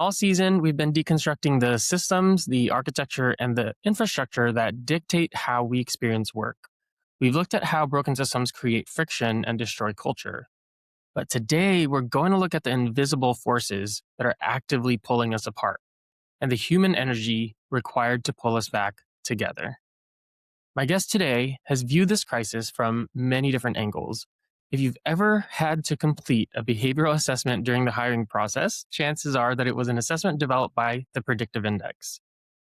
All season, we've been deconstructing the systems, the architecture, and the infrastructure that dictate how we experience work. We've looked at how broken systems create friction and destroy culture. But today, we're going to look at the invisible forces that are actively pulling us apart and the human energy required to pull us back together. My guest today has viewed this crisis from many different angles. If you've ever had to complete a behavioral assessment during the hiring process, chances are that it was an assessment developed by the Predictive Index.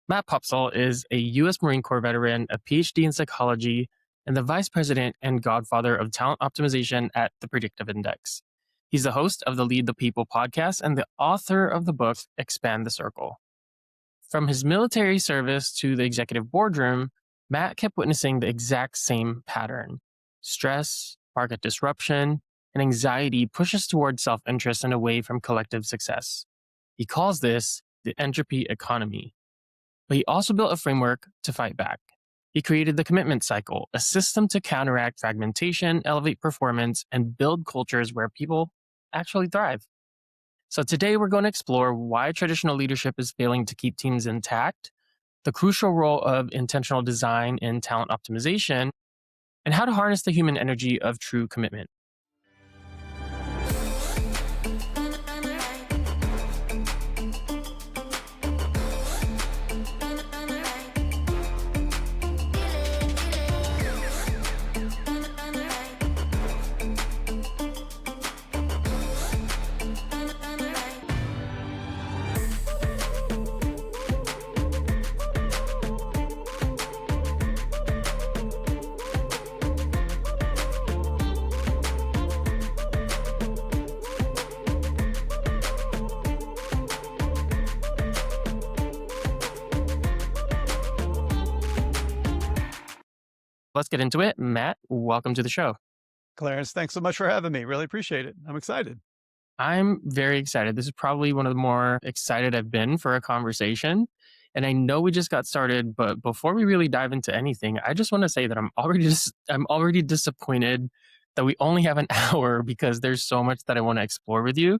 Matt Poepsel is a U.S. Marine Corps veteran, a PhD in psychology, and the vice president and godfather of talent optimization at the Predictive Index. He's the host of the Lead the People podcast and the author of the book Expand the Circle. From his military service to the executive boardroom, Matt kept witnessing the exact same pattern. Stress, market disruption, and anxiety push us towards self-interest and away from collective success. He calls this the Entropy Economy. But he also built a framework to fight back. He created the commitment cycle, a system to counteract fragmentation, elevate performance, and build cultures where people actually thrive. So today we're going to explore why traditional leadership is failing to keep teams intact, the crucial role of intentional design in talent optimization, and how to harness the human energy of true commitment. Let's get into it. Matt, welcome to the show. Clarence, thanks so much for having me. Really appreciate it. I'm excited. I'm very excited. This is probably one of the more excited I've been for a conversation. And I know we just got started, but before we really dive into anything, I just want to say that I'm already disappointed that we only have an hour because there's so much that I want to explore with you.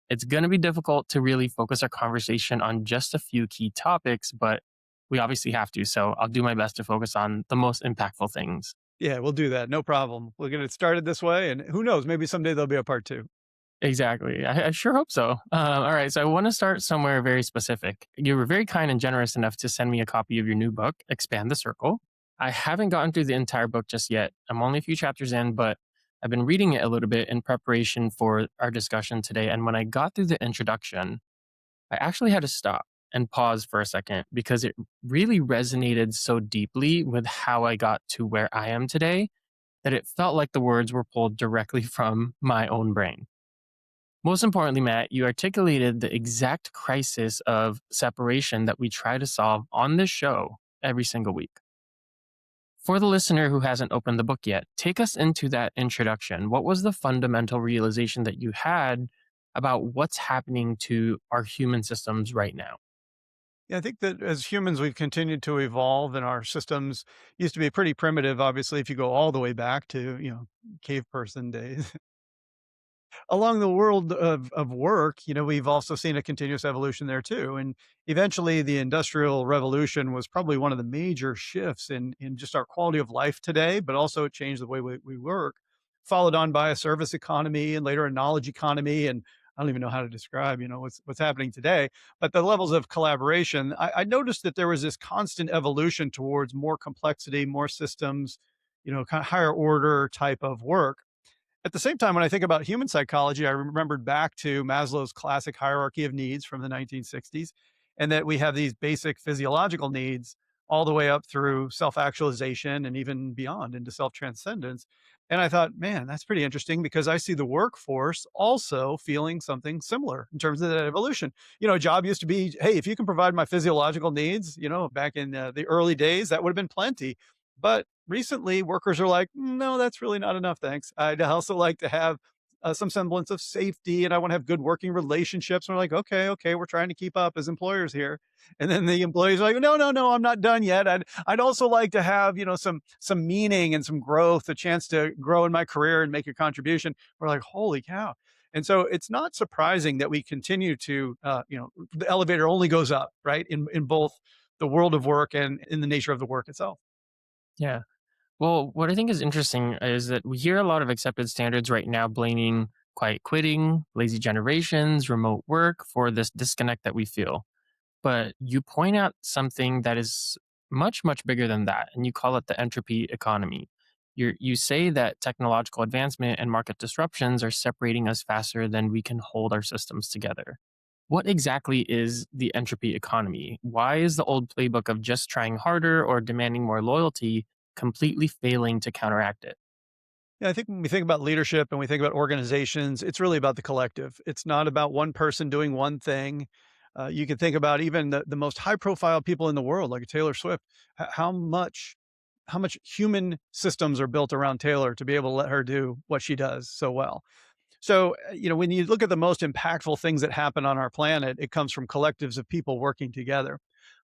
It's going to be difficult to really focus our conversation on just a few key topics, but we obviously have to. So I'll do my best to focus on the most impactful things. Yeah, we'll do that. No problem. We'll get it started this way. And who knows, maybe someday there'll be a part two. Exactly. I sure hope so. All right. So I want to start somewhere very specific. You were very kind and generous enough to send me a copy of your new book, Expand the Circle. I haven't gotten through the entire book just yet. I'm only a few chapters in, but I've been reading it a little bit in preparation for our discussion today. And when I got through the introduction, I actually had to stop and pause for a second because it really resonated so deeply with how I got to where I am today that it felt like the words were pulled directly from my own brain. Most importantly, Matt, you articulated the exact crisis of separation that we try to solve on this show every single week. For the listener who hasn't opened the book yet, take us into that introduction. What was the fundamental realization that you had about what's happening to our human systems right now? Yeah, I think that as humans, we've continued to evolve and our systems used to be pretty primitive. Obviously, if you go all the way back to, cave person days. Along the world of work, we've also seen a continuous evolution there too. And eventually the industrial revolution was probably one of the major shifts in just our quality of life today, but also it changed the way we work, followed on by a service economy and later a knowledge economy. And I don't even know how to describe, what's happening today, but the levels of collaboration, I noticed that there was this constant evolution towards more complexity, more systems, kind of higher order type of work. At the same time, when I think about human psychology, I remembered back to Maslow's classic hierarchy of needs from the 1960s, and that we have these basic physiological needs all the way up through self-actualization and even beyond into self-transcendence. And I thought, man, that's pretty interesting because I see the workforce also feeling something similar in terms of that evolution. A job used to be, hey, if you can provide my physiological needs, back in the early days, that would have been plenty. But recently, workers are like, no, that's really not enough. Thanks. I'd also like to have some semblance of safety and I want to have good working relationships. And we're like, okay, we're trying to keep up as employers here. And then the employees are like, no, I'm not done yet. I'd also like to have, some meaning and some growth, a chance to grow in my career and make a contribution. We're like, holy cow. And so it's not surprising that we continue to, the elevator only goes up, right? In both the world of work and in the nature of the work itself. Yeah. Well, what I think is interesting is that we hear a lot of accepted standards right now blaming quiet quitting, lazy generations, remote work for this disconnect that we feel. But you point out something that is much, much bigger than that, and you call it the entropy economy. You say that technological advancement and market disruptions are separating us faster than we can hold our systems together. What exactly is the entropy economy? Why is the old playbook of just trying harder or demanding more loyalty completely failing to counteract it? Yeah, I think when we think about leadership and we think about organizations, it's really about the collective. It's not about one person doing one thing. You can think about even the most high profile people in the world, like a Taylor Swift. How much human systems are built around Taylor to be able to let her do what she does so well. So, when you look at the most impactful things that happen on our planet, it comes from collectives of people working together.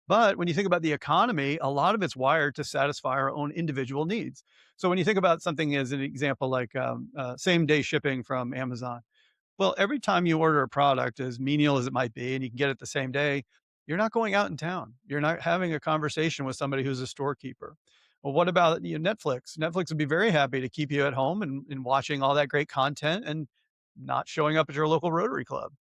But when you think about the economy, a lot of it's wired to satisfy our own individual needs. So when you think about something as an example, like same day shipping from Amazon, well, every time you order a product, as menial as it might be, and you can get it the same day, you're not going out in town. You're not having a conversation with somebody who's a storekeeper. Well, what about Netflix? Netflix would be very happy to keep you at home and watching all that great content and not showing up at your local Rotary Club.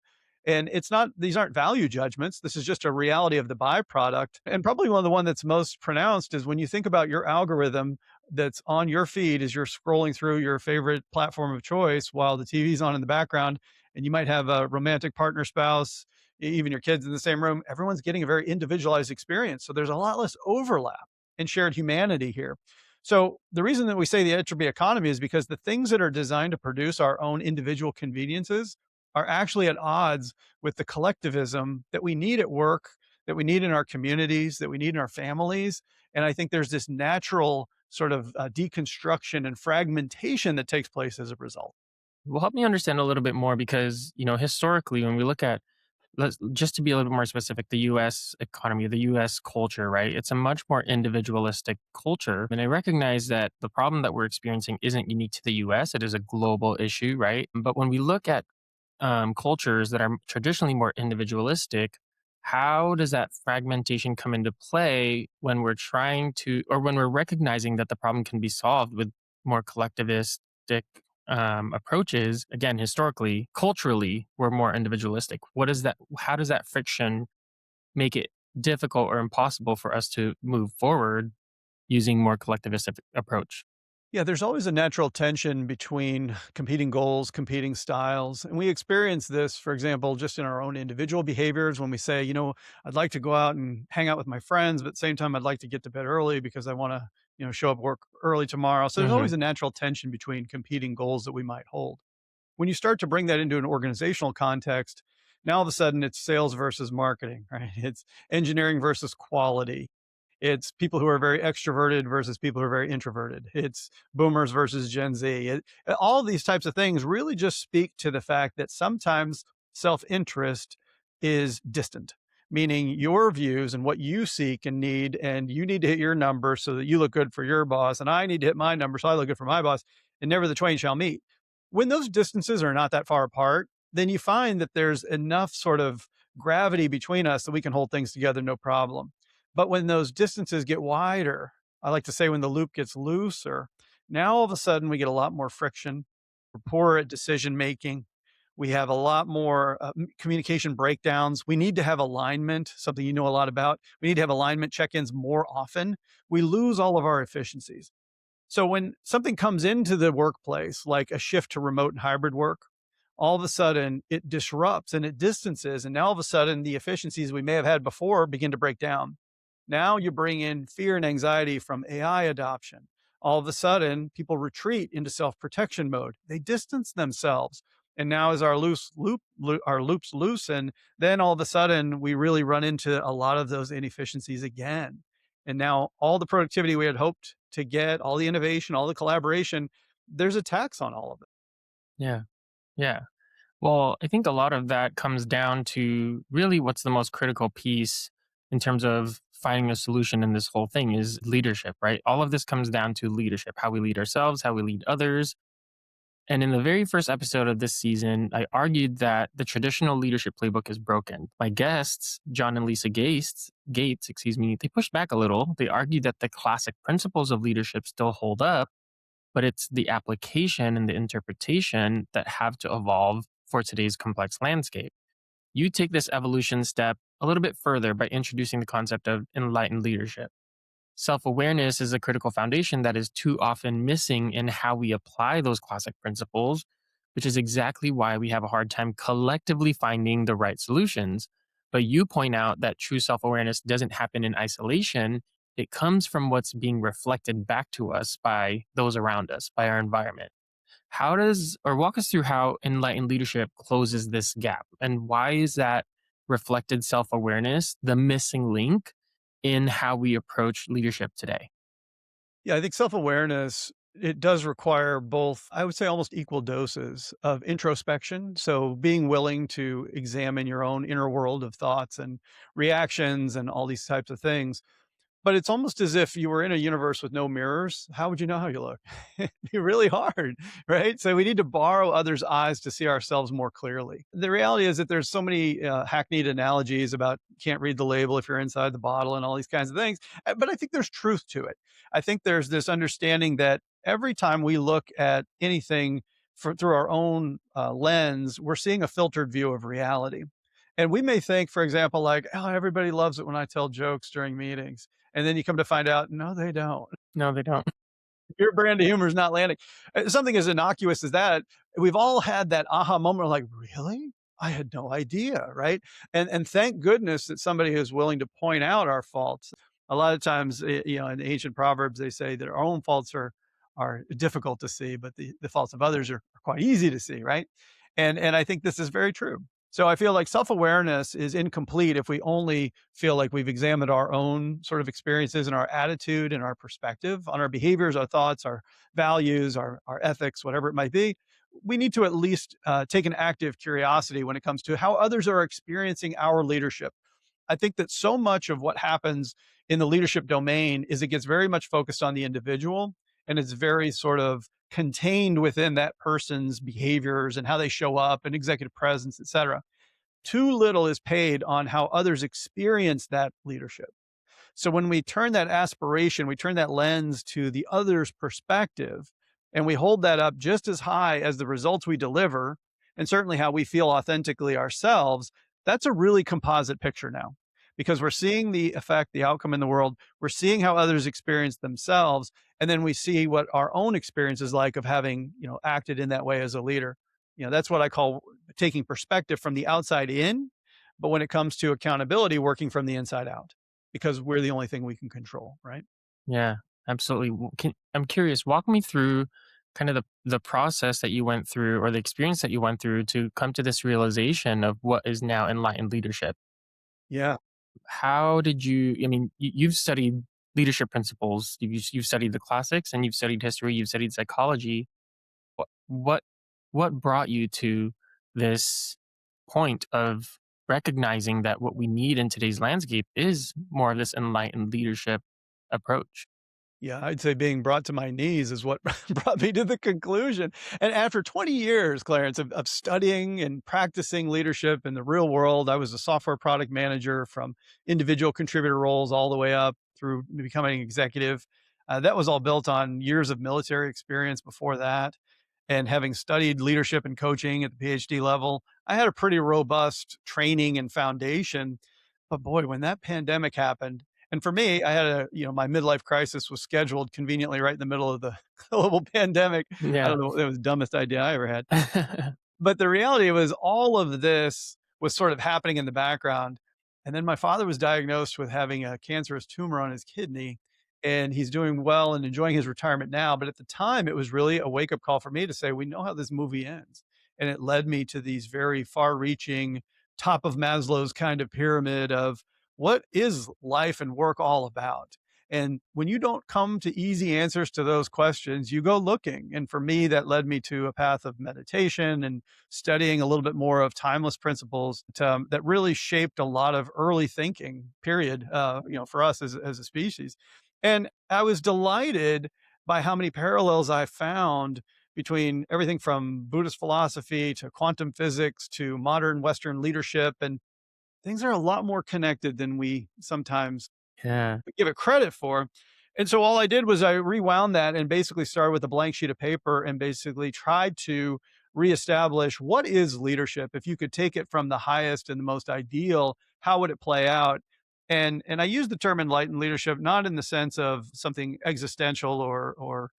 And it's not; these aren't value judgments. This is just a reality of the byproduct. And probably one of the one that's most pronounced is when you think about your algorithm that's on your feed as you're scrolling through your favorite platform of choice while the TV's on in the background, and you might have a romantic partner, spouse, even your kids in the same room. Everyone's getting a very individualized experience. So there's a lot less overlap and shared humanity here. So the reason that we say the entropy economy is because the things that are designed to produce our own individual conveniences are actually at odds with the collectivism that we need at work, that we need in our communities, that we need in our families. And I think there's this natural sort of deconstruction and fragmentation that takes place as a result. Well, help me understand a little bit more because, historically, when we look at, just to be a little bit more specific, the US economy, the US culture, right? It's a much more individualistic culture. And I recognize that the problem that we're experiencing isn't unique to the US, it is a global issue, right? But when we look at cultures that are traditionally more individualistic, how does that fragmentation come into play when we're trying to, or when we're recognizing that the problem can be solved with more collectivistic approaches? Again, historically, culturally, we're more individualistic. What is that? How does that friction make it difficult or impossible for us to move forward using more collectivistic approach? Yeah, there's always a natural tension between competing goals, competing styles. And we experience this, for example, just in our own individual behaviors when we say, I'd like to go out and hang out with my friends, but at the same time, I'd like to get to bed early because I want to, show up work early tomorrow. So there's Hmm. always a natural tension between competing goals that we might hold. When you start to bring that into an organizational context, now all of a sudden it's sales versus marketing, right? It's engineering versus quality. It's people who are very extroverted versus people who are very introverted. It's boomers versus Gen Z. All of these types of things really just speak to the fact that sometimes self interest is distant, meaning your views and what you seek and need, and you need to hit your number so that you look good for your boss, and I need to hit my number so I look good for my boss, and never the twain shall meet. When those distances are not that far apart, then you find that there's enough sort of gravity between us that we can hold things together no problem. But when those distances get wider, I like to say when the loop gets looser, now all of a sudden we get a lot more friction. We're poorer at decision making. We have a lot more communication breakdowns. We need to have alignment, something you know a lot about. We need to have alignment check ins more often. We lose all of our efficiencies. So when something comes into the workplace, like a shift to remote and hybrid work, all of a sudden it disrupts and it distances. And now all of a sudden the efficiencies we may have had before begin to break down. Now you bring in fear and anxiety from AI adoption. All of a sudden, people retreat into self protection mode. They distance themselves. And now, as our loops loosen, then all of a sudden we really run into a lot of those inefficiencies again. And now all the productivity we had hoped to get, all the innovation, all the collaboration, there's a tax on all of it. Yeah. Yeah. Well, I think a lot of that comes down to really what's the most critical piece in terms of finding a solution in this whole thing is leadership, right? All of this comes down to leadership, how we lead ourselves, how we lead others. And in the very first episode of this season, I argued that the traditional leadership playbook is broken. My guests, John and Lisa Gates, they pushed back a little. They argued that the classic principles of leadership still hold up, but it's the application and the interpretation that have to evolve for today's complex landscape. You take this evolution step a little bit further by introducing the concept of enlightened leadership. Self awareness is a critical foundation that is too often missing in how we apply those classic principles, which is exactly why we have a hard time collectively finding the right solutions. But you point out that true self awareness doesn't happen in isolation. It comes from what's being reflected back to us by those around us, by our environment. How does, or walk us through how enlightened leadership closes this gap? And why is that reflected self awareness the missing link in how we approach leadership today? Yeah, I think self-awareness, it does require both, I would say almost equal doses of introspection. So being willing to examine your own inner world of thoughts and reactions and all these types of things. But it's almost as if you were in a universe with no mirrors. How would you know how you look? It'd be really hard, right? So we need to borrow others' eyes to see ourselves more clearly. The reality is that there's so many hackneyed analogies about can't read the label if you're inside the bottle and all these kinds of things. But I think there's truth to it. I think there's this understanding that every time we look at anything through our own lens, we're seeing a filtered view of reality. And we may think, for example, like, oh, everybody loves it when I tell jokes during meetings. And then you come to find out, no, they don't. No, they don't. Your brand of humor is not landing. Something as innocuous as that, we've all had that aha moment of like, really? I had no idea, right? And thank goodness that somebody is willing to point out our faults. A lot of times, in ancient proverbs, they say that our own faults are difficult to see, but the faults of others are quite easy to see, right? And I think this is very true. So I feel like self-awareness is incomplete if we only feel like we've examined our own sort of experiences and our attitude and our perspective on our behaviors, our thoughts, our values, our ethics, whatever it might be. We need to at least take an active curiosity when it comes to how others are experiencing our leadership. I think that so much of what happens in the leadership domain is it gets very much focused on the individual and it's very sort of contained within that person's behaviors and how they show up and executive presence, et cetera. Too little is paid on how others experience that leadership. So when we turn that aspiration, we turn that lens to the other's perspective, and we hold that up just as high as the results we deliver, and certainly how we feel authentically ourselves, that's a really composite picture now. Because we're seeing the effect, the outcome in the world, we're seeing how others experience themselves, and then we see what our own experience is like of having, acted in that way as a leader. That's what I call taking perspective from the outside in, but when it comes to accountability, working from the inside out because we're the only thing we can control, right? Yeah, absolutely. I'm curious, walk me through kind of the process that you went through or the experience that you went through to come to this realization of what is now enlightened leadership. Yeah. How did you, I mean, you've studied leadership principles, you've studied the classics and you've studied history, you've studied psychology. What, what, what brought you to this point of recognizing that what we need in today's landscape is more of this enlightened leadership approach? Yeah, I'd say being brought to my knees is what brought me to the conclusion. And after 20 years, Clarence, of studying and practicing leadership in the real world, I was a software product manager from individual contributor roles all the way up through becoming executive. That was all built on years of military experience before that. And having studied leadership and coaching at the PhD level, I had a pretty robust training and foundation. But boy, when that pandemic happened, and for me, I had my midlife crisis was scheduled conveniently right in the middle of the global pandemic. I Yeah. don't know, it was the dumbest idea I ever had. But the reality was all of this was sort of happening in the background. And then my father was diagnosed with having a cancerous tumor on his kidney, and he's doing well and enjoying his retirement now. But at the time, it was really a wake up call for me to say, we know how this movie ends. And it led me to these very far reaching, top of Maslow's kind of pyramid of what is life and work all about? And when you don't come to easy answers to those questions, you go looking. And for me, that led me to a path of meditation and studying a little bit more of timeless principles that really shaped a lot of early thinking, period, for us as a species. And I was delighted by how many parallels I found between everything from Buddhist philosophy to quantum physics to modern Western leadership. And things are a lot more connected than we sometimes Yeah. give it credit for. And so all I did was I rewound that and basically started with a blank sheet of paper and basically tried to reestablish what is leadership. If you could take it from the highest and the most ideal, how would it play out? And I use the term enlightened leadership not in the sense of something existential or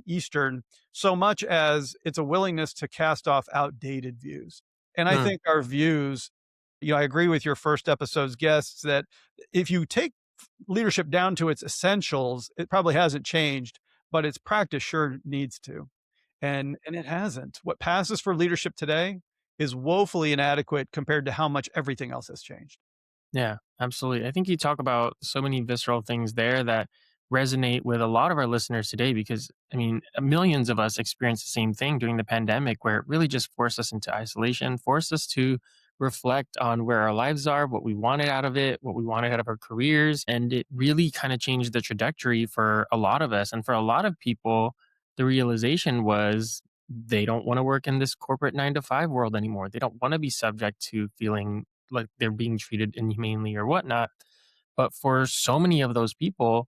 Eastern, so much as it's a willingness to cast off outdated views. And I Mm, think our views, I agree with your first episode's guests that if you take leadership down to its essentials, it probably hasn't changed, but its practice sure needs to. And it hasn't. What passes for leadership today is woefully inadequate compared to how much everything else has changed. yeah, absolutely. I think you talk about so many visceral things there that resonate with a lot of our listeners today because, I mean, millions of us experienced the same thing during the pandemic where it really just forced us into isolation, forced us to reflect on where our lives are, what we wanted out of it, what we wanted out of our careers. And it really kind of changed the trajectory for a lot of us. And for a lot of people, the realization was they don't want to work in this corporate 9 to 5 world anymore. They don't want to be subject to feeling like they're being treated inhumanely or whatnot. But for so many of those people,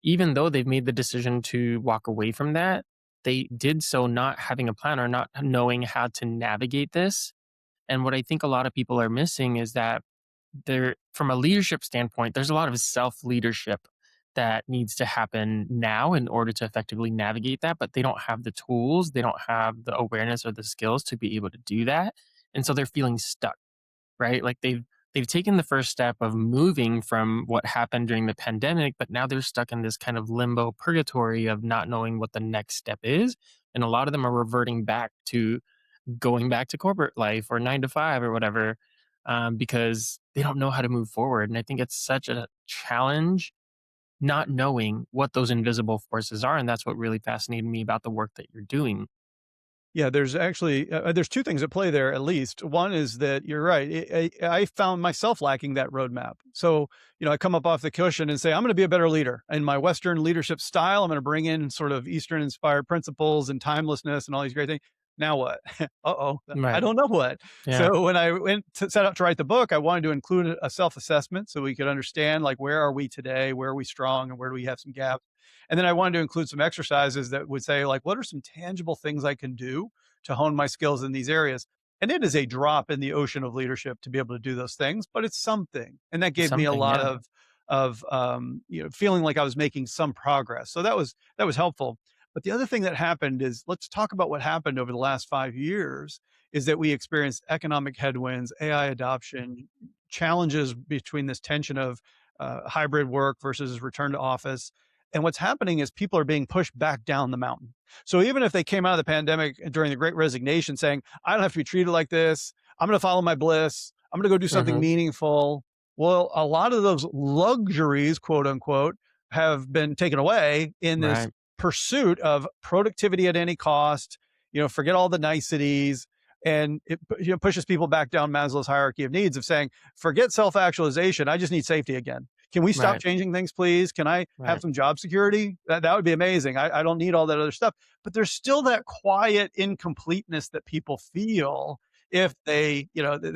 even though they've made the decision to walk away from that, they did so not having a plan or not knowing how to navigate this. And what I think a lot of people are missing is that there, from a leadership standpoint, there's a lot of self leadership that needs to happen now in order to effectively navigate that, but they don't have the tools, they don't have the awareness or the skills to be able to do that. And so they're feeling stuck, right? Like they've taken the first step of moving from what happened during the pandemic, but now they're stuck in this kind of limbo purgatory of not knowing what the next step is. And a lot of them are reverting back to going back to corporate life or 9 to 5 or whatever, because they don't know how to move forward. And I think it's such a challenge not knowing what those invisible forces are. And that's what really fascinated me about the work that you're doing. Yeah, there's actually there's 2 things at play there at least. One is that you're right. I found myself lacking that roadmap. So, I come up off the cushion and say, I'm going to be a better leader in my Western leadership style. I'm going to bring in sort of Eastern inspired principles and timelessness and all these great things. Now what? Uh-oh, I Right. don't know what. Yeah. So when I went to set out to write the book, I wanted to include a self-assessment so we could understand like where are we today, where are we strong, and where do we have some gaps. And then I wanted to include some exercises that would say, like, what are some tangible things I can do to hone my skills in these areas? And it is a drop in the ocean of leadership to be able to do those things, but it's something. And that gave me a Something. lot Yeah. of feeling like I was making some progress. So that was helpful. But the other thing that happened is let's talk about what happened over the last 5 years is that we experienced economic headwinds, AI adoption, challenges between this tension of hybrid work versus return to office. And what's happening is people are being pushed back down the mountain. So even if they came out of the pandemic during the great resignation saying, I don't have to be treated like this, I'm going to follow my bliss, I'm going to go do something Hmm. meaningful. Well, a lot of those luxuries, quote unquote, have been taken away in this Right. pursuit of productivity at any cost, forget all the niceties. And it pushes people back down Maslow's hierarchy of needs of saying, forget self actualization. I just need safety again. Can we stop Right. changing things, please? Can I have Right. some job security? That would be amazing. I don't need all that other stuff. But there's still that quiet incompleteness that people feel if they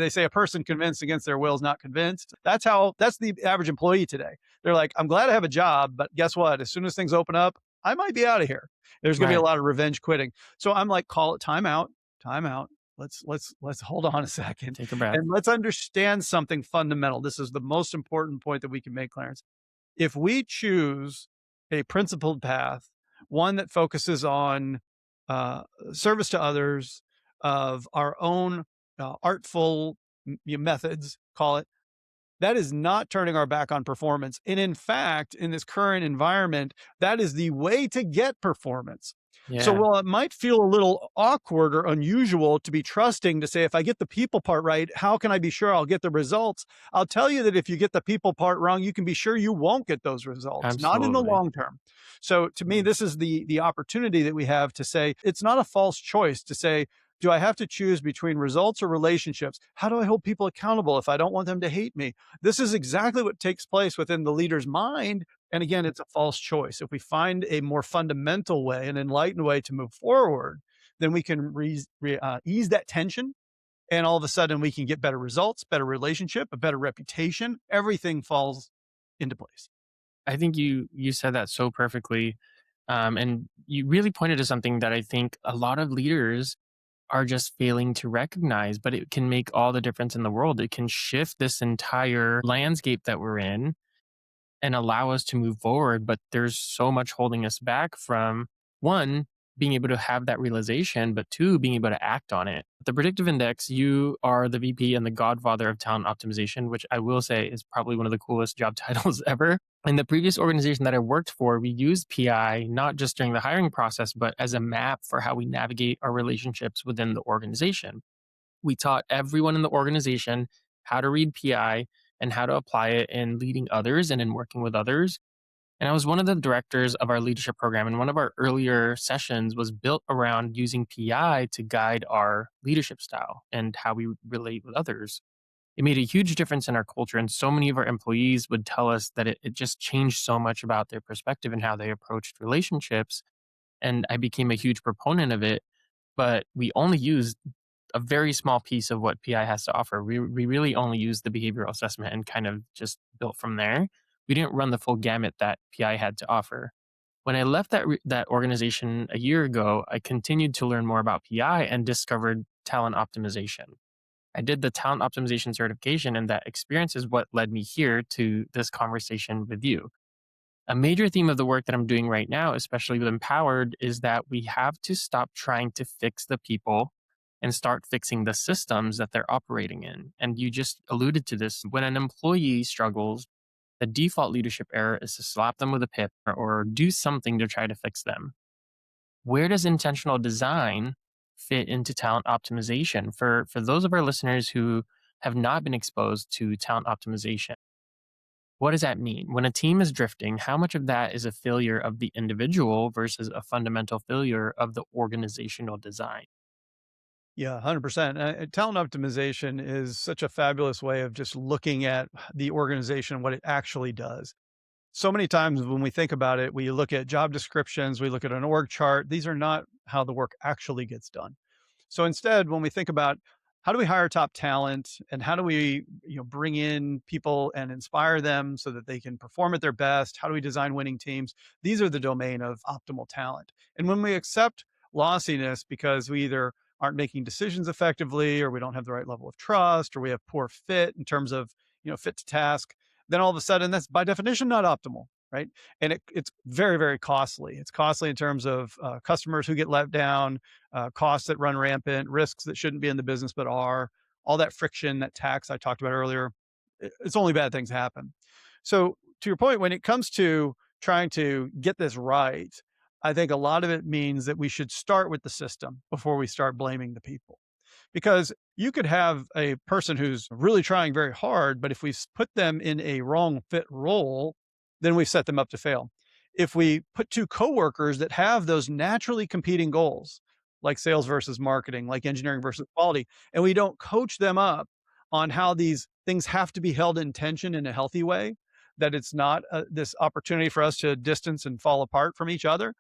say a person convinced against their will is not convinced. That's the average employee today. They're like, I'm glad I have a job, but guess what? As soon as things open up, I might be out of here. There's going to be a Right. lot of revenge quitting. So I'm like, call it timeout, timeout. Let's hold on a second Take a breath. and let's understand something fundamental. This is the most important point that we can make, Clarence. If we choose a principled path, one that focuses on uh, service to others, of our own artful methods, call it, that is not turning our back on performance. And in fact, in this current environment, that is the way to get performance. So Yeah. while it might feel a little awkward or unusual to be trusting to say, if I get the people part right, how can I be sure I'll get the results? I'll tell you that if you get the people part wrong, you can be sure you won't get those results, not in the Absolutely. long term. So to me, this is the opportunity that we have to say it's not a false choice to say Do I have to choose between results or relationships? How do I hold people accountable if I don't want them to hate me? This is exactly what takes place within the leader's mind. And again, it's a false choice. If we find a more fundamental way, an enlightened way to move forward, then we can ease that tension. And all of a sudden, we can get better results, better relationship, a better reputation. Everything falls into place. I think you said that so perfectly, and you really pointed to something that I think a lot of leaders are just failing to recognize, but it can make all the difference in the world. It can shift this entire landscape that we're in and allow us to move forward. But there's so much holding us back from one, being able to have that realization, but two, being able to act on it. The Predictive Index, you are the VP and the godfather of talent optimization, which I will say is probably one of the coolest job titles ever. In the previous organization that I worked for, we used PI not just during the hiring process, but as a map for how we navigate our relationships within the organization. We taught everyone in the organization how to read PI and how to apply it in leading others and in working with others. And I was one of the directors of our leadership program. And one of our earlier sessions was built around using PI to guide our leadership style and how we relate with others. It made a huge difference in our culture. And so many of our employees would tell us that it just changed so much about their perspective and how they approached relationships. And I became a huge proponent of it. But we only used a very small piece of what PI has to offer. We really only used the behavioral assessment and kind of just built from there. We didn't run the full gamut that PI had to offer. When I left that organization a year ago, I continued to learn more about PI and discovered talent optimization. I did the talent optimization certification, and that experience is what led me here to this conversation with you. A major theme of the work that I'm doing right now, especially with Empowered, is that we have to stop trying to fix the people and start fixing the systems that they're operating in. And you just alluded to this. When an employee struggles, the default leadership error is to slap them with a pip or do something to try to fix them. Where does intentional design fit into talent optimization? For those of our listeners who have not been exposed to talent optimization, what does that mean? When a team is drifting, how much of that is a failure of the individual versus a fundamental failure of the organizational design? Yeah, 100%. Talent optimization is such a fabulous way of just looking at the organization, what it actually does. So many times when we think about it, we look at job descriptions, we look at an org chart. These are not how the work actually gets done. So instead, when we think about how do we hire top talent and how do we, bring in people and inspire them so that they can perform at their best? How do we design winning teams? These are the domain of optimal talent. And when we accept lossiness because we either aren't making decisions effectively or we don't have the right level of trust or we have poor fit in terms of, fit to task, then all of a sudden that's by definition not optimal, right? And it's very, very costly. It's costly in terms of customers who get let down, costs that run rampant, risks that shouldn't be in the business but are, all that friction, that tax I talked about earlier. It's only bad things happen. So to your point, when it comes to trying to get this right, I think a lot of it means that we should start with the system before we start blaming the people. Because you could have a person who's really trying very hard, but if we put them in a wrong fit role, then we set them up to fail. If we put two coworkers that have those naturally competing goals, like sales versus marketing, like engineering versus quality, and we don't coach them up on how these things have to be held in tension in a healthy way, that it's not this opportunity for us to distance and fall apart from each other.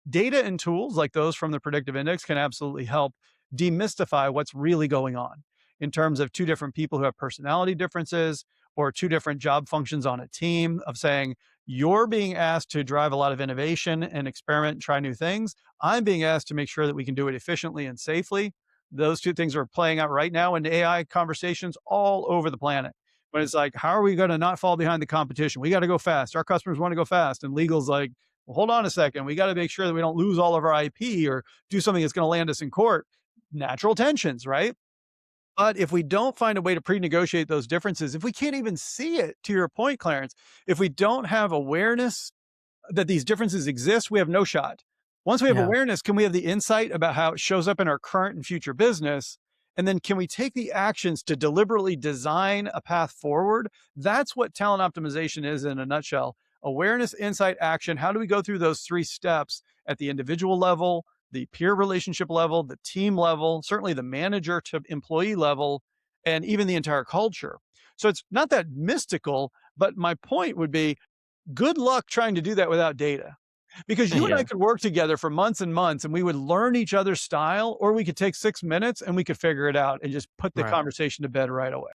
Data and tools like those from the predictive index can absolutely help demystify what's really going on in terms of two different people who have personality differences or two different job functions on a team, of saying, you're being asked to drive a lot of innovation and experiment and try new things. I'm being asked to make sure that we can do it efficiently and safely. Those two things are playing out right now in AI conversations all over the planet. But it's like, how are we going to not fall behind the competition? We got to go fast. Our customers want to go fast. And legal's like, well, hold on a second. We got to make sure that we don't lose all of our IP or do something that's going to land us in court. Natural tensions, right? But if we don't find a way to pre-negotiate those differences, if we can't even see it, to your point, Clarence, if we don't have awareness that these differences exist, we have no shot. Once we have Yeah. awareness, can we have the insight about how it shows up in our current and future business? And then can we take the actions to deliberately design a path forward? That's what talent optimization is in a nutshell. Awareness, insight, action. How do we go through those three steps at the individual level, the peer relationship level, the team level, certainly the manager to employee level, and even the entire culture. So it's not that mystical, but my point would be good luck trying to do that without data. Because you and I Yeah, could work together for months and months and we would learn each other's style, or we could take 6 minutes and we could figure it out and just put the right. conversation to bed right away.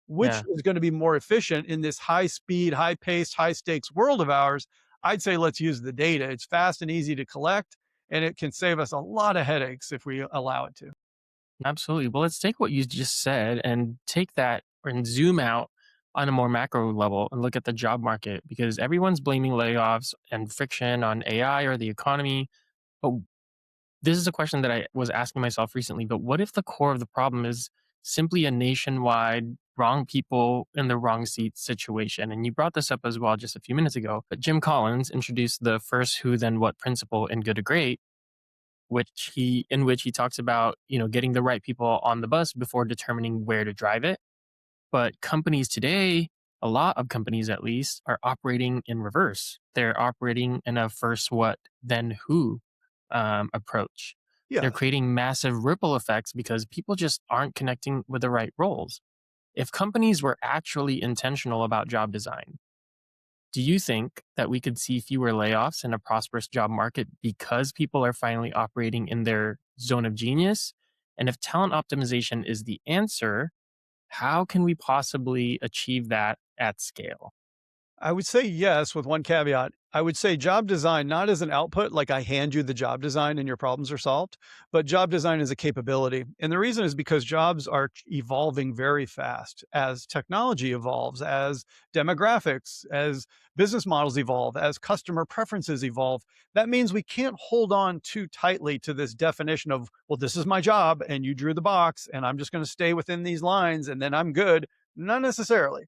Which Yeah. is going to be more efficient in this high speed, high paced, high stakes world of ours? I'd say let's use the data. It's fast and easy to collect, and it can save us a lot of headaches if we allow it to. Absolutely. Well, let's take what you just said and take that and zoom out on a more macro level and look at the job market because everyone's blaming layoffs and friction on AI or the economy. But this is a question that I was asking myself recently. But what if the core of the problem is simply a nationwide wrong people in the wrong seat situation? And you brought this up as well just a few minutes ago. But Jim Collins introduced the first who then what principle in Good to Great, which he talks about, getting the right people on the bus before determining where to drive it. But companies today, a lot of companies at least, are operating in reverse. They're operating in a first what, then who approach. They're Yes. creating massive ripple effects because people just aren't connecting with the right roles. If companies were actually intentional about job design, do you think that we could see fewer layoffs in a prosperous job market because people are finally operating in their zone of genius? And if talent optimization is the answer, how can we possibly achieve that at scale? I would say yes, with one caveat. I would say job design, not as an output, like I hand you the job design and your problems are solved, but job design is a capability. And the reason is because jobs are evolving very fast as technology evolves, as demographics, as business models evolve, as customer preferences evolve. That means we can't hold on too tightly to this definition of, well, this is my job and you drew the box and I'm just going to stay within these lines and then I'm good. Not necessarily.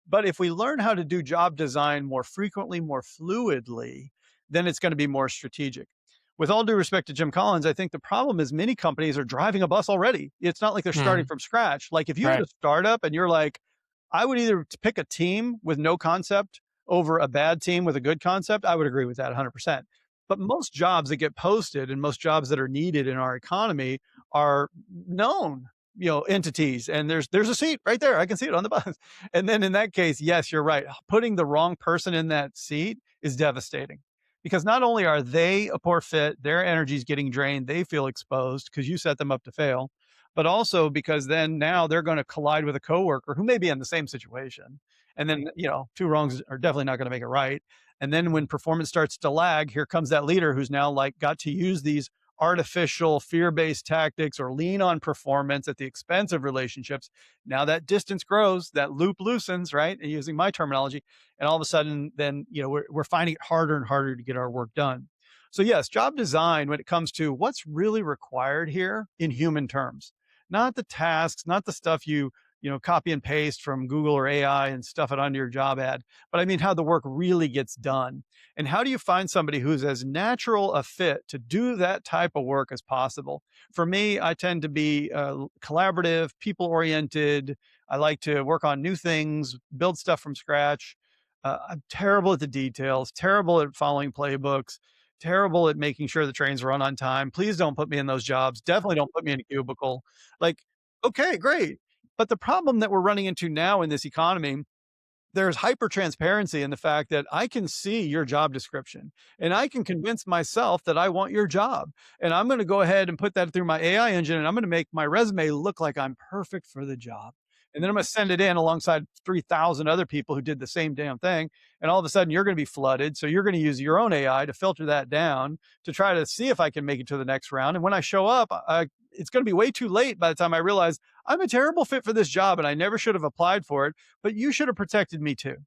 But if we learn how to do job design more frequently, more fluidly, then it's going to be more strategic. With all due respect to Jim Collins, I think the problem is many companies are driving a bus already. It's not like they're starting Mhm. from scratch. Like if you had Right. a startup and you're like, I would either pick a team with no concept over a bad team with a good concept, I would agree with that 100%. But most jobs that get posted and most jobs that are needed in our economy are known, entities, and there's a seat right there. I can see it on the bus. And then in that case, yes, you're right. Putting the wrong person in that seat is devastating because not only are they a poor fit, their energy is getting drained, they feel exposed because you set them up to fail, but also because then now they're going to collide with a coworker who may be in the same situation. And then, two wrongs are definitely not going to make it right. And then when performance starts to lag, here comes that leader who's now like got to use these artificial fear-based tactics or lean on performance at the expense of relationships. Now that distance grows, that loop loosens, right? And using my terminology, and all of a sudden, then we're finding it harder and harder to get our work done. So yes, job design when it comes to what's really required here in human terms, not the tasks, not the stuff you copy and paste from Google or AI and stuff it onto your job ad, but I mean how the work really gets done. And how do you find somebody who's as natural a fit to do that type of work as possible? For me, I tend to be collaborative, people oriented. I like to work on new things, build stuff from scratch. I'm terrible at the details, terrible at following playbooks, terrible at making sure the trains run on time. Please don't put me in those jobs. Definitely don't put me in a cubicle. Like, okay, great. But the problem that we're running into now in this economy, there's hyper transparency in the fact that I can see your job description and I can convince myself that I want your job. And I'm going to go ahead and put that through my AI engine and I'm going to make my resume look like I'm perfect for the job. And then I'm going to send it in alongside 3,000 other people who did the same damn thing. And all of a sudden you're going to be flooded. So you're going to use your own AI to filter that down to try to see if I can make it to the next round. And when I show up, it's going to be way too late by the time I realize I'm a terrible fit for this job and I never should have applied for it, but you should have protected me too.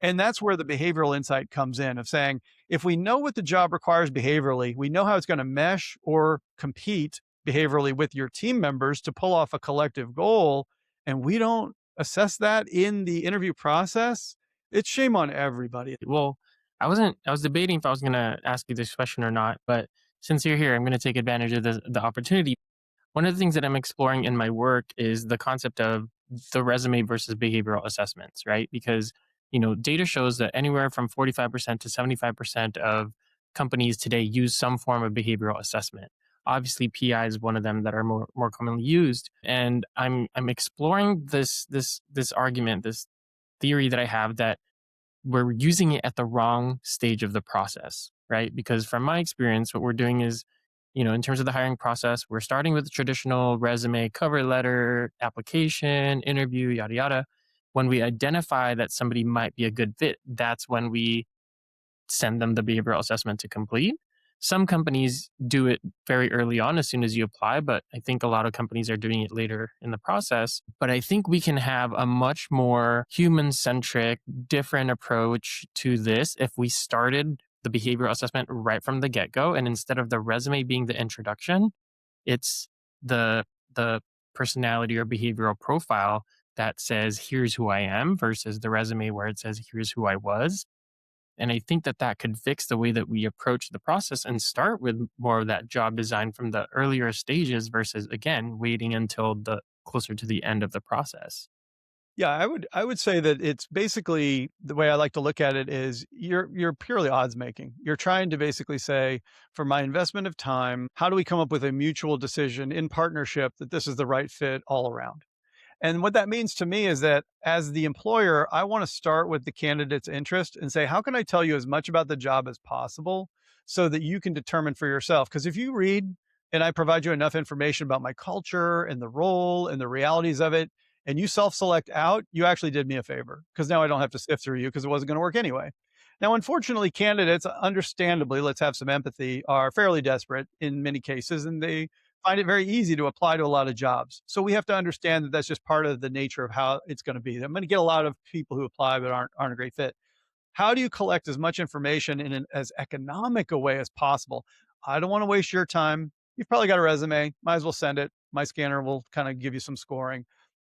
And that's where the behavioral insight comes in of saying, if we know what the job requires behaviorally, we know how it's going to mesh or compete behaviorally with your team members to pull off a collective goal. And we don't assess that in the interview process. It's shame on everybody. Well, I was debating if I was going to ask you this question or not, but since you're here, I'm going to take advantage of the opportunity. One of the things that I'm exploring in my work is the concept of the resume versus behavioral assessments, right? Because, data shows that anywhere from 45% to 75% of companies today use some form of behavioral assessment. Obviously, PI is one of them that are more commonly used. And I'm exploring this argument, this theory that I have that we're using it at the wrong stage of the process, right? Because from my experience, what we're doing is, in terms of the hiring process, we're starting with the traditional resume, cover letter, application, interview, yada, yada. When we identify that somebody might be a good fit, that's when we send them the behavioral assessment to complete. Some companies do it very early on as soon as you apply, but I think a lot of companies are doing it later in the process. But I think we can have a much more human centric, different approach to this if we started the behavioral assessment right from the get go. And instead of the resume being the introduction, it's the personality or behavioral profile that says, here's who I am versus the resume where it says, here's who I was. And I think that that could fix the way that we approach the process and start with more of that job design from the earlier stages versus, again, waiting until the closer to the end of the process. Yeah, I would say that it's basically the way I like to look at it is you're purely odds making. You're trying to basically say, for my investment of time, how do we come up with a mutual decision in partnership that this is the right fit all around? And what that means to me is that as the employer, I want to start with the candidate's interest and say, how can I tell you as much about the job as possible so that you can determine for yourself? Because if you read and I provide you enough information about my culture and the role and the realities of it, and you self select out, you actually did me a favor because now I don't have to sift through you because it wasn't going to work anyway. Now, unfortunately, candidates, understandably, let's have some empathy, are fairly desperate in many cases, and they find it very easy to apply to a lot of jobs. So we have to understand that that's just part of the nature of how it's going to be. I'm going to get a lot of people who apply but aren't a great fit. How do you collect as much information in an as economic a way as possible? I don't want to waste your time. You've probably got a resume. Might as well send it. My scanner will kind of give you some scoring.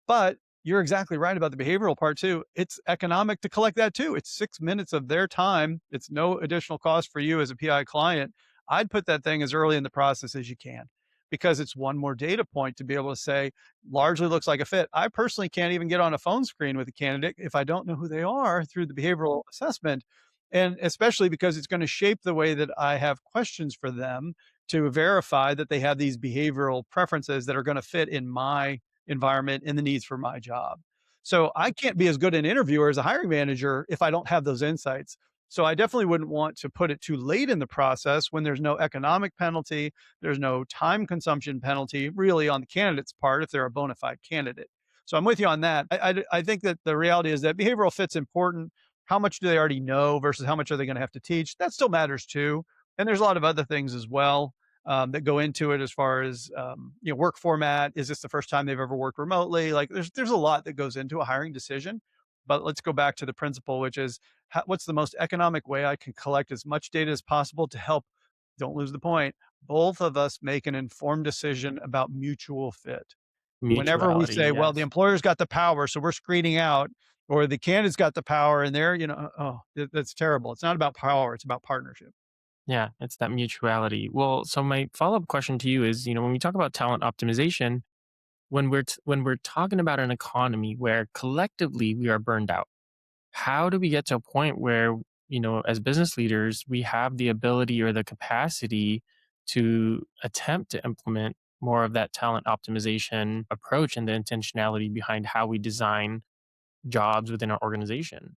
But you're exactly right about the behavioral part too. It's economic to collect that too. It's 6 minutes of their time. It's no additional cost for you as a PI client. I'd put that thing as early in the process as you can because it's one more data point to be able to say, largely looks like a fit. I personally can't even get on a phone screen with a candidate if I don't know who they are through the behavioral assessment. And especially because it's going to shape the way that I have questions for them to verify that they have these behavioral preferences that are going to fit in my environment and the needs for my job. So I can't be as good an interviewer as a hiring manager if I don't have those insights. So I definitely wouldn't want to put it too late in the process when there's no economic penalty, there's no time consumption penalty really on the candidate's part if they're a bona fide candidate. So I'm with you on that. I think that the reality is that behavioral fit's important. How much do they already know versus how much are they going to have to teach? That still matters too. And there's a lot of other things as well that go into it as far as work format. Is this the first time they've ever worked remotely? Like there's a lot that goes into a hiring decision. But let's go back to the principle, which is what's the most economic way I can collect as much data as possible to help. Don't lose the point. Both of us make an informed decision about mutual fit. Whenever we Mutuality, say, well, the yes. employer's got the power, so we're screening out, or the candidate's got the power and they're, that's terrible. It's not about power, it's about partnership. Yeah, it's that mutuality. Well, so my follow-up question to you is, when we talk about talent optimization, when we're talking about an economy where collectively we are burned out, how do we get to a point where, as business leaders, we have the ability or the capacity to attempt to implement more of that talent optimization approach and the intentionality behind how we design jobs within our organization?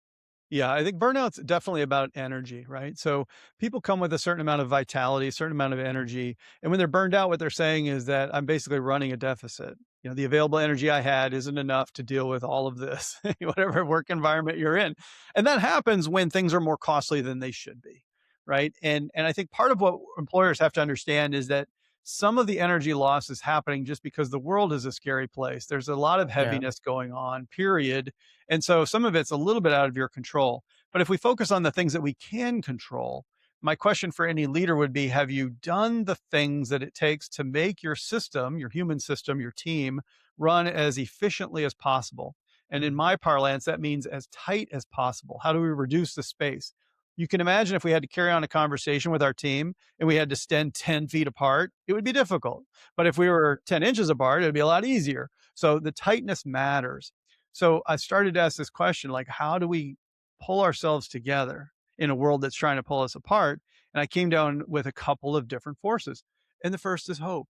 Yeah, I think burnout's definitely about energy, right? So people come with a certain amount of vitality, a certain amount of energy. And when they're burned out, what they're saying is that I'm basically running a deficit. The available energy I had isn't enough to deal with all of this, whatever work environment you're in. And that happens when things are more costly than they should be, right? And I think part of what employers have to understand is that some of the energy loss is happening just because the world is a scary place. There's a lot of Yeah. heaviness going on, period, and so some of it's a little bit out of your control. But if we focus on the things that we can control, my question for any leader would be, have you done the things that it takes to make your system, your human system, your team run as efficiently as possible? And in my parlance, that means as tight as possible. How do we reduce the space? You can imagine if we had to carry on a conversation with our team and we had to stand 10 feet apart, it would be difficult. But if we were 10 inches apart, it'd be a lot easier. So the tightness matters. So I started to ask this question, like, how do we pull ourselves together in a world that's trying to pull us apart? And I came down with a couple of different forces. and the first is hope.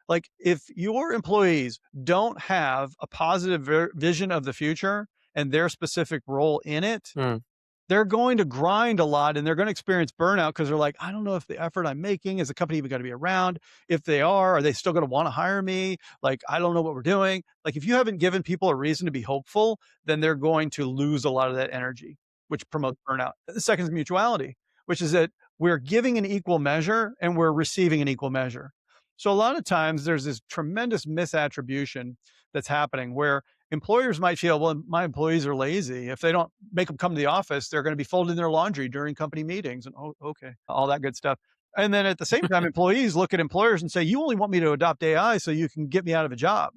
Like, if your employees don't have a positive vision of the future and their specific role in it, Mm, they're going to grind a lot and they're going to experience burnout because they're like, I don't know if the effort I'm making is the company even going to be around. If they are they still going to want to hire me? Like, I don't know what we're doing. Like, if you haven't given people a reason to be hopeful, then they're going to lose a lot of that energy, which promotes burnout. The second is mutuality, which is that we're giving an equal measure and we're receiving an equal measure. So a lot of times there's this tremendous misattribution that's happening where employers might feel, well, my employees are lazy. If they don't make them come to the office, they're going to be folding their laundry during company meetings and, oh, okay, all that good stuff. And then at the same time, employees look at employers and say, you only want me to adopt AI so you can get me out of a job.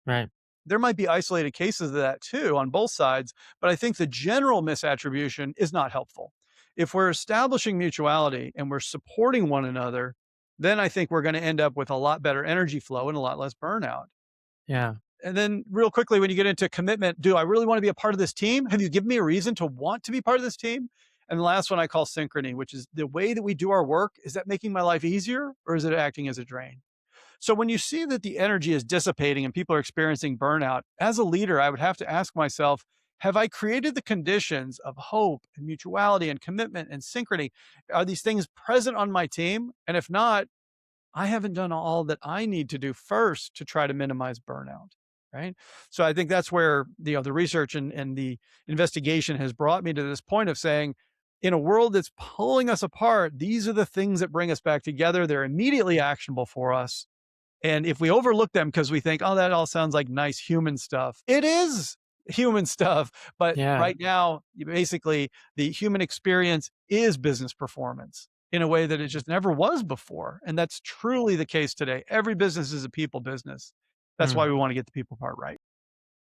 right. There might be isolated cases of that too on both sides, but I think the general misattribution is not helpful. If we're establishing mutuality and we're supporting one another, then I think we're going to end up with a lot better energy flow and a lot less burnout. Yeah. And then real quickly, when you get into commitment, do I really want to be a part of this team? Have you given me a reason to want to be part of this team? And the last one I call synchrony, which is the way that we do our work. Is that making my life easier or is it acting as a drain? So when you see that the energy is dissipating and people are experiencing burnout, as a leader, I would have to ask myself, have I created the conditions of hope and mutuality and commitment and synchrony? Are these things present on my team? And if not, I haven't done all that I need to do first to try to minimize burnout. Right. So I think that's where the research and the investigation has brought me to this point of saying, in a world that's pulling us apart, these are the things that bring us back together. They're immediately actionable for us. And if we overlook them because we think, oh, that all sounds like nice human stuff, it is human stuff. But Yeah. right now, basically, the human experience is business performance in a way that it just never was before. And that's truly the case today. Every business is a people business. That's why Mm. we want to get the people part right.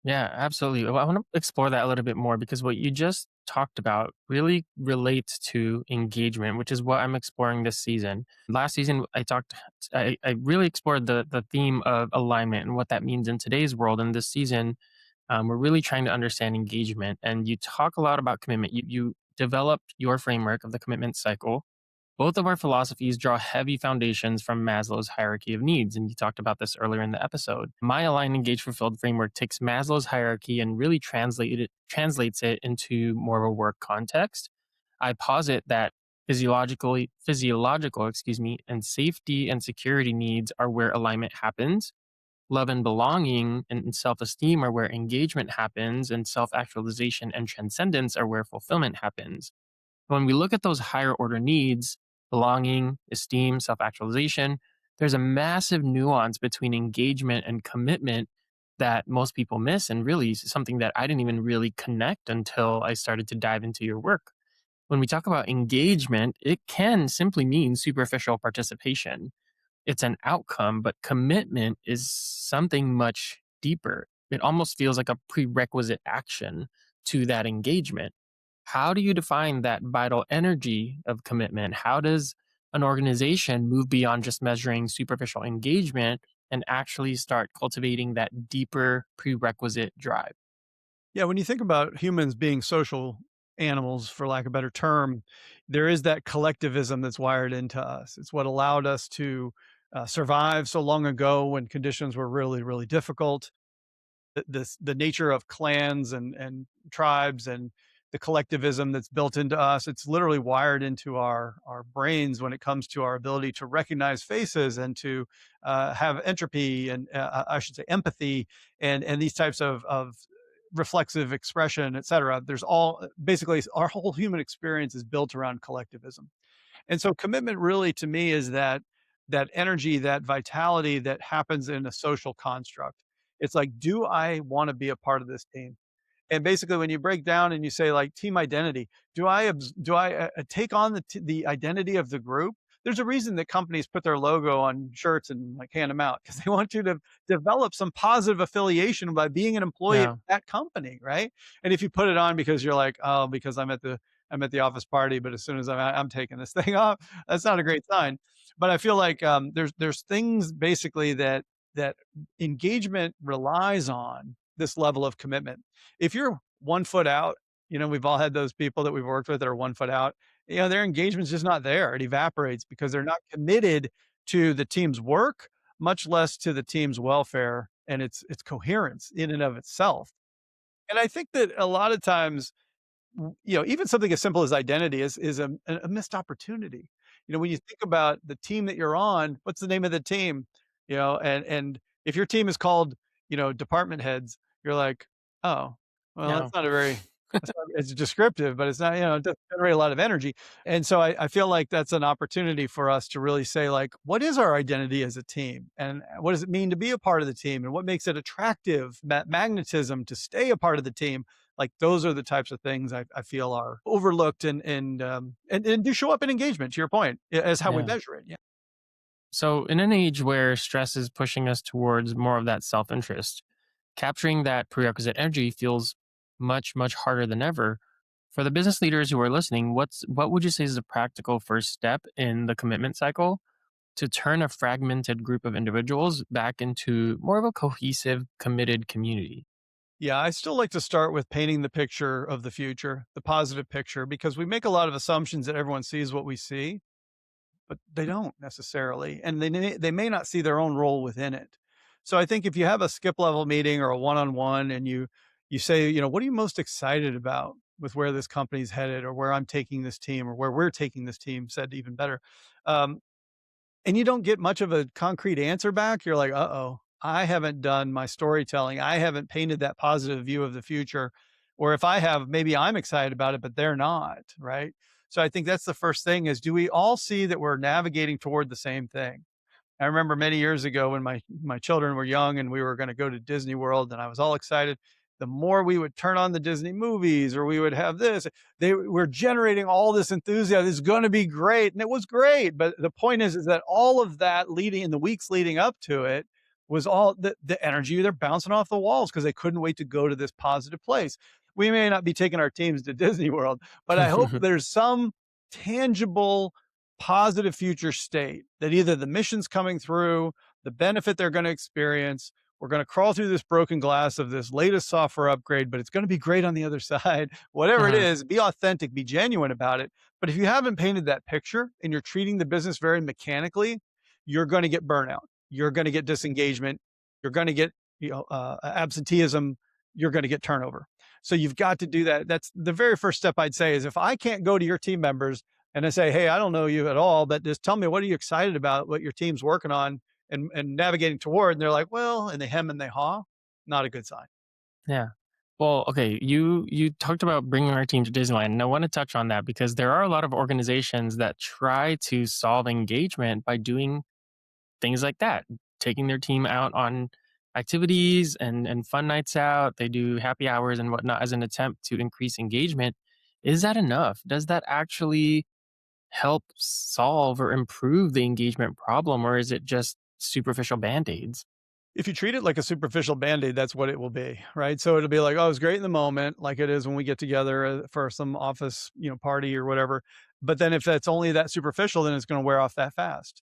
Yeah, absolutely. Well, I want to explore that a little bit more because what you just talked about really relates to engagement, which is what I'm exploring this season. Last season, I really explored the theme of alignment and what that means in today's world. And this season, we're really trying to understand engagement. And you talk a lot about commitment. You developed your framework of the commitment cycle. Both of our philosophies draw heavy foundations from Maslow's hierarchy of needs, and you talked about this earlier in the episode. My Align, Engage, Fulfilled framework takes Maslow's hierarchy and really translates it into more of a work context. I posit that physiological, and safety and security needs are where alignment happens. Love and belonging and self-esteem are where engagement happens, and self-actualization and transcendence are where fulfillment happens. When we look at those higher order needs, belonging, esteem, self actualization, there's a massive nuance between engagement and commitment that most people miss, and really something that I didn't even really connect until I started to dive into your work. When we talk about engagement, it can simply mean superficial participation. It's an outcome, but commitment is something much deeper. It almost feels like a prerequisite action to that engagement. How do you define that vital energy of commitment? How does an organization move beyond just measuring superficial engagement and actually start cultivating that deeper prerequisite drive? Yeah, when you think about humans being social animals, for lack of a better term, there is that collectivism that's wired into us. It's what allowed us to survive so long ago when conditions were really, really difficult. The nature of clans and tribes and the collectivism that's built into us, it's literally wired into our brains when it comes to our ability to recognize faces and to have entropy and I should say empathy and these types of reflexive expression, et cetera. There's all basically our whole human experience is built around collectivism. And so commitment really to me is that energy, that vitality that happens in a social construct. It's like, do I want to be a part of this team? And basically, when you break down and you say like team identity, do I take on the identity of the group? There's a reason that companies put their logo on shirts and like hand them out because they want you to develop some positive affiliation by being an employee of Yeah. that company, right? And if you put it on because you're like, oh, because I'm at the office party, but as soon as I'm taking this thing off, that's not a great sign. But I feel like there's things basically that engagement relies on this level of commitment. If you're 1 foot out, we've all had those people that we've worked with that are 1 foot out. Their engagement's just not there. It evaporates because they're not committed to the team's work, much less to the team's welfare and its coherence in and of itself. And I think that a lot of times, even something as simple as identity is a missed opportunity. When you think about the team that you're on, what's the name of the team? And if your team is called, department heads, you're like, oh, well, No. that's not, it's descriptive, but it's not, it doesn't generate a lot of energy. And so I feel like that's an opportunity for us to really say, like, what is our identity as a team? And what does it mean to be a part of the team? And what makes it attractive, that magnetism to stay a part of the team? Like, those are the types of things I feel are overlooked and do show up in engagement, to your point, as how we Yeah. measure it. Yeah. So, in an age where stress is pushing us towards more of that self interest, capturing that prerequisite energy feels much, much harder than ever. For the business leaders who are listening, what would you say is the practical first step in the commitment cycle to turn a fragmented group of individuals back into more of a cohesive, committed community? Yeah, I still like to start with painting the picture of the future, the positive picture, because we make a lot of assumptions that everyone sees what we see, but they don't necessarily, and they may not see their own role within it. So I think if you have a skip level meeting or a one-on-one and you say, what are you most excited about with where this company's headed or where I'm taking this team or where we're taking this team, said even better. Um, and you don't get much of a concrete answer back, you're like, "Uh-oh, I haven't done my storytelling. I haven't painted that positive view of the future." Or if I have, maybe I'm excited about it, but they're not, right? So I think that's the first thing is, do we all see that we're navigating toward the same thing? I remember many years ago when my children were young and we were gonna go to Disney World and I was all excited. The more we would turn on the Disney movies or we would have this, they were generating all this enthusiasm. It's gonna be great. And it was great. But the point is that all of that leading in the weeks leading up to it was all the energy they're bouncing off the walls because they couldn't wait to go to this positive place. We may not be taking our teams to Disney World, but I hope there's some tangible positive future state that either the mission's coming through, the benefit they're going to experience, we're going to crawl through this broken glass of this latest software upgrade, but it's going to be great on the other side. Whatever it Uh-huh. is, be authentic, be genuine about it. But if you haven't painted that picture and you're treating the business very mechanically, you're going to get burnout. You're going to get disengagement. You're going to get absenteeism. You're going to get turnover. So you've got to do that. That's the very first step I'd say is if I can't go to your team members and I say, "Hey, I don't know you at all, but just tell me what are you excited about, what your team's working on and navigating toward." And they're like, "Well," and they hem and they haw. Not a good sign. Yeah. Well, okay, you talked about bringing our team to Disneyland, and I want to touch on that because there are a lot of organizations that try to solve engagement by doing things like that, taking their team out on activities and fun nights out. They do happy hours and whatnot as an attempt to increase engagement. Is that enough? Does that actually help solve or improve the engagement problem, or is it just superficial band-aids? If you treat it like a superficial Band-Aid, that's what it will be, right? So it'll be like, "Oh, it's great in the moment," like it is when we get together, for some office, party or whatever. But then if that's only that superficial, then it's gonna wear off that fast.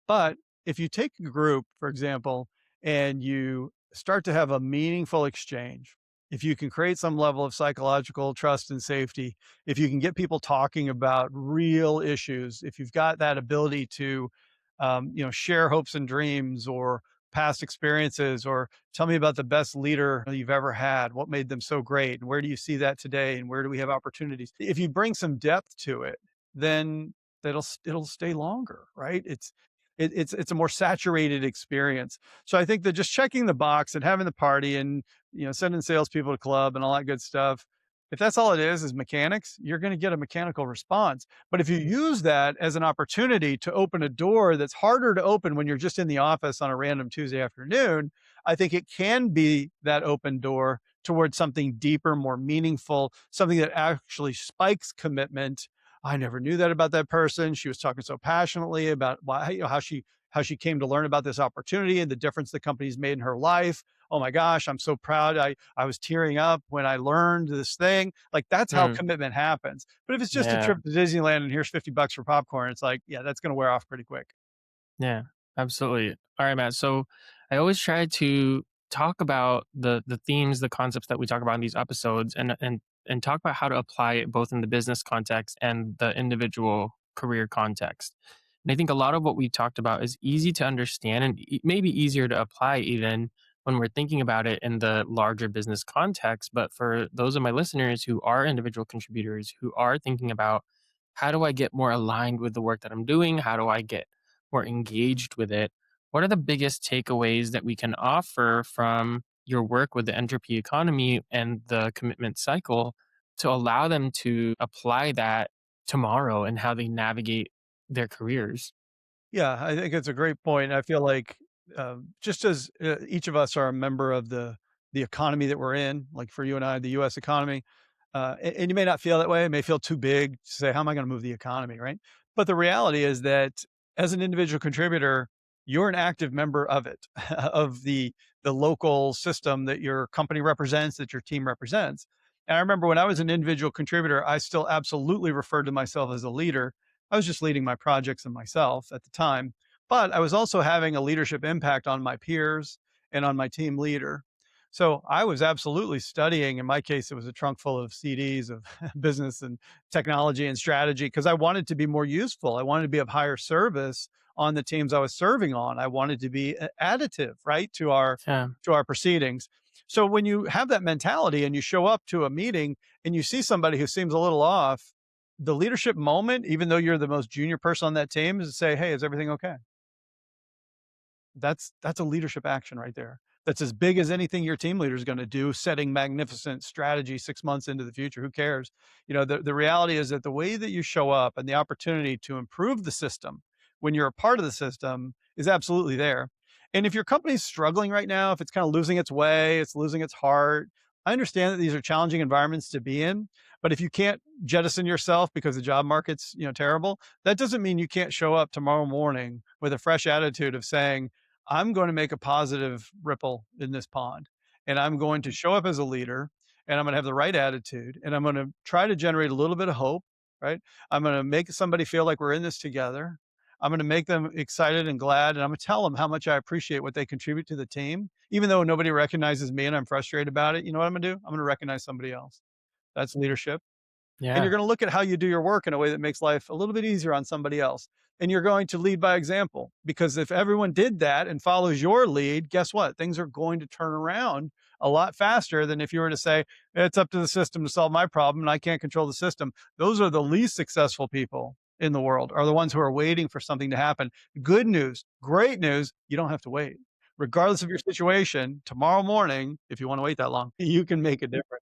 But if you take a group, for example, and you start to have a meaningful exchange, if you can create some level of psychological trust and safety, if you can get people talking about real issues, if you've got that ability to, share hopes and dreams or past experiences, or tell me about the best leader you've ever had. What made them so great? And where do you see that today? And where do we have opportunities? If you bring some depth to it, then it'll stay longer, right? It's a more saturated experience. So I think that just checking the box and having the party and sending salespeople to club and all that good stuff. If that's all it is mechanics, you're going to get a mechanical response. But if you use that as an opportunity to open a door that's harder to open when you're just in the office on a random Tuesday afternoon, I think it can be that open door towards something deeper, more meaningful, something that actually spikes commitment. I never knew that about that person. She was talking so passionately about why, how she came to learn about this opportunity and the difference the company's made in her life. Oh my gosh, I'm so proud. I was tearing up when I learned this thing. Like, that's how Mm, commitment happens. But if it's just a yeah. trip to Disneyland and here's $50 for popcorn, it's like, yeah, that's going to wear off pretty quick. Yeah, absolutely. All right, Matt. So I always try to talk about the themes, the concepts that we talk about in these episodes, and talk about how to apply it both in the business context and the individual career context. And I think a lot of what we talked about is easy to understand and maybe easier to apply even when we're thinking about it in the larger business context. But for those of my listeners who are individual contributors, who are thinking about how do I get more aligned with the work that I'm doing? How do I get more engaged with it? What are the biggest takeaways that we can offer from your work with the entropy economy and the commitment cycle to allow them to apply that tomorrow and how they navigate their careers? Yeah, I think it's a great point. I feel like, just as each of us are a member of the economy that we're in, like for you and I, the U.S. economy, and you may not feel that way. It may feel too big to say, "How am I going to move the economy?" Right? But the reality is that as an individual contributor, you're an active member of it, of the local system that your company represents, that your team represents. And I remember when I was an individual contributor, I still absolutely referred to myself as a leader. I was just leading my projects and myself at the time, but I was also having a leadership impact on my peers and on my team leader. So I was absolutely studying. In my case, it was a trunk full of CDs of business and technology and strategy because I wanted to be more useful. I wanted to be of higher service on the teams I was serving on. I wanted to be additive, right, Yeah. to our proceedings. So when you have that mentality and you show up to a meeting and you see somebody who seems a little off, the leadership moment, even though you're the most junior person on that team, is to say, "Hey, is everything okay?" That's a leadership action right there. That's as big as anything your team leader is gonna do, setting magnificent strategy 6 months into the future, who cares? You know, the reality is that the way that you show up and the opportunity to improve the system when you're a part of the system is absolutely there. And if your company's struggling right now, if it's kinda losing its way, it's losing its heart, I understand that these are challenging environments to be in, but if you can't jettison yourself because the job market's, terrible, that doesn't mean you can't show up tomorrow morning with a fresh attitude of saying, I'm going to make a positive ripple in this pond. And I'm going to show up as a leader and I'm going to have the right attitude and I'm going to try to generate a little bit of hope, right? I'm going to make somebody feel like we're in this together. I'm going to make them excited and glad. And I'm going to tell them how much I appreciate what they contribute to the team. Even though nobody recognizes me and I'm frustrated about it, you know what I'm going to do? I'm going to recognize somebody else. That's leadership. And you're Yeah. going to look at how you do your work in a way that makes life a little bit easier on somebody else. And you're going to lead by example because if everyone did that and follows your lead, guess what? Things are going to turn around a lot faster than if you were to say, it's up to the system to solve my problem and I can't control the system. Those are the least successful people in the world, are the ones who are waiting for something to happen. Good news, great news, you don't have to wait. Regardless of your situation, tomorrow morning, if you want to wait that long, you can make a difference.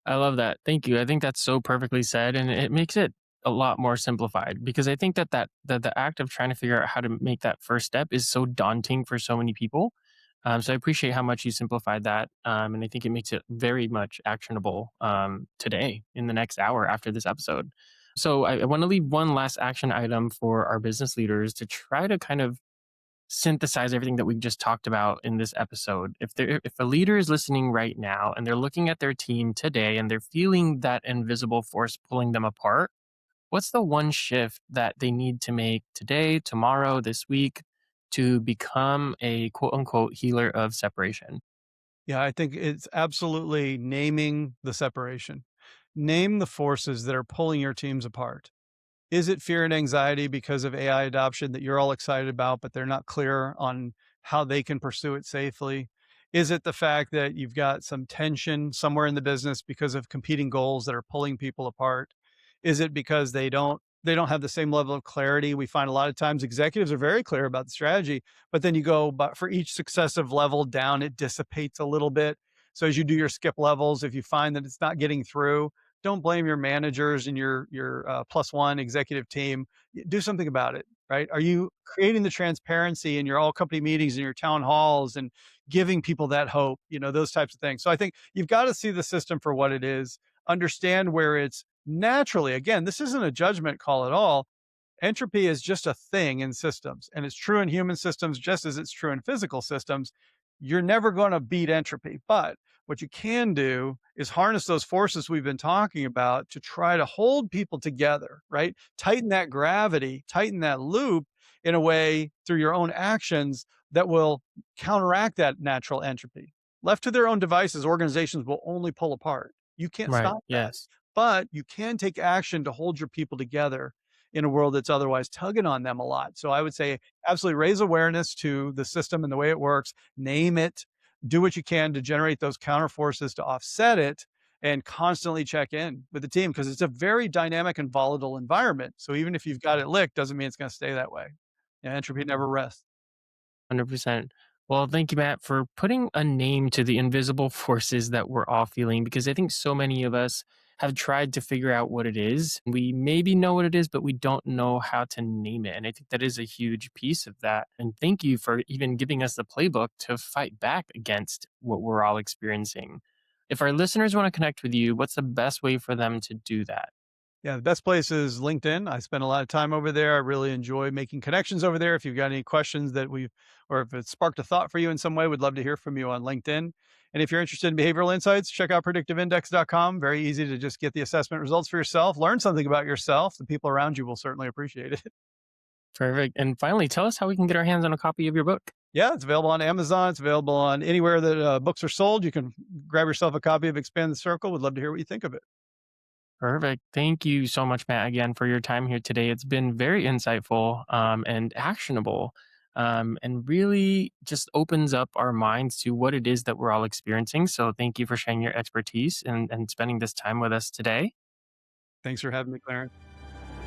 I love that. Thank you. I think that's so perfectly said, and it makes it a lot more simplified because I think that the act of trying to figure out how to make that first step is so daunting for so many people. So I appreciate how much you simplified that, and I think it makes it very much actionable today in the next hour after this episode. So I want to leave one last action item for our business leaders to try to kind of synthesize everything that we've just talked about in this episode. If a leader is listening right now and they're looking at their team today and they're feeling that invisible force pulling them apart, what's the one shift that they need to make today, tomorrow, this week to become a quote unquote healer of separation? Yeah, I think it's absolutely naming the separation. Name the forces that are pulling your teams apart. Is it fear and anxiety because of AI adoption that you're all excited about, but they're not clear on how they can pursue it safely? Is it the fact that you've got some tension somewhere in the business because of competing goals that are pulling people apart? Is it because they don't have the same level of clarity? We find a lot of times executives are very clear about the strategy, but then you go, but for each successive level down, it dissipates a little bit. So as you do your skip levels, if you find that it's not getting through, don't blame your managers and your plus one executive team. Do something about it, right? Are you creating the transparency in your all company meetings and your town halls and giving people that hope? Those types of things. So I think you've got to see the system for what it is, understand where it's naturally. Again, this isn't a judgment call at all. Entropy is just a thing in systems, and it's true in human systems just as it's true in physical systems. You're never going to beat entropy, but what you can do is harness those forces we've been talking about to try to hold people together, right? Tighten that gravity, tighten that loop in a way through your own actions that will counteract that natural entropy. Left to their own devices, organizations will only pull apart. You can't Right. stop that, Yes. but you can take action to hold your people together in a world that's otherwise tugging on them a lot. So I would say absolutely raise awareness to the system and the way it works, name it, do what you can to generate those counter forces to offset it, and constantly check in with the team because it's a very dynamic and volatile environment. So even if you've got it licked, doesn't mean it's going to stay that way. Yeah, entropy never rests. 100%. Well, thank you, Matt, for putting a name to the invisible forces that we're all feeling because I think so many of us have tried to figure out what it is. We maybe know what it is, but we don't know how to name it. And I think that is a huge piece of that. And thank you for even giving us the playbook to fight back against what we're all experiencing. If our listeners want to connect with you, what's the best way for them to do that? Yeah, the best place is LinkedIn. I spend a lot of time over there. I really enjoy making connections over there. If you've got any questions that we've, or if it sparked a thought for you in some way, we'd love to hear from you on LinkedIn. And if you're interested in behavioral insights, check out predictiveindex.com. Very easy to just get the assessment results for yourself, learn something about yourself. The people around you will certainly appreciate it. Perfect. And finally, tell us how we can get our hands on a copy of your book. Yeah, it's available on Amazon. It's available on anywhere that books are sold. You can grab yourself a copy of Expand the Circle. Would love to hear what you think of it. Perfect. Thank you so much, Matt, again for your time here today. It's been very insightful and actionable and really just opens up our minds to what it is that we're all experiencing. So thank you for sharing your expertise and spending this time with us today. Thanks for having me, Clarence.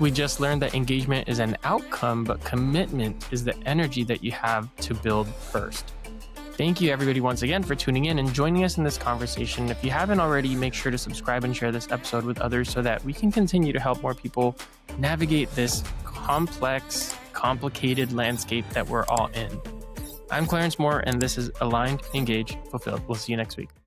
We just learned that engagement is an outcome, but commitment is the energy that you have to build first. Thank you, everybody, once again for tuning in and joining us in this conversation. If you haven't already, make sure to subscribe and share this episode with others so that we can continue to help more people navigate this complex, complicated landscape that we're all in. I'm Clarence Moore, and this is Aligned, Engaged, Fulfilled. We'll see you next week.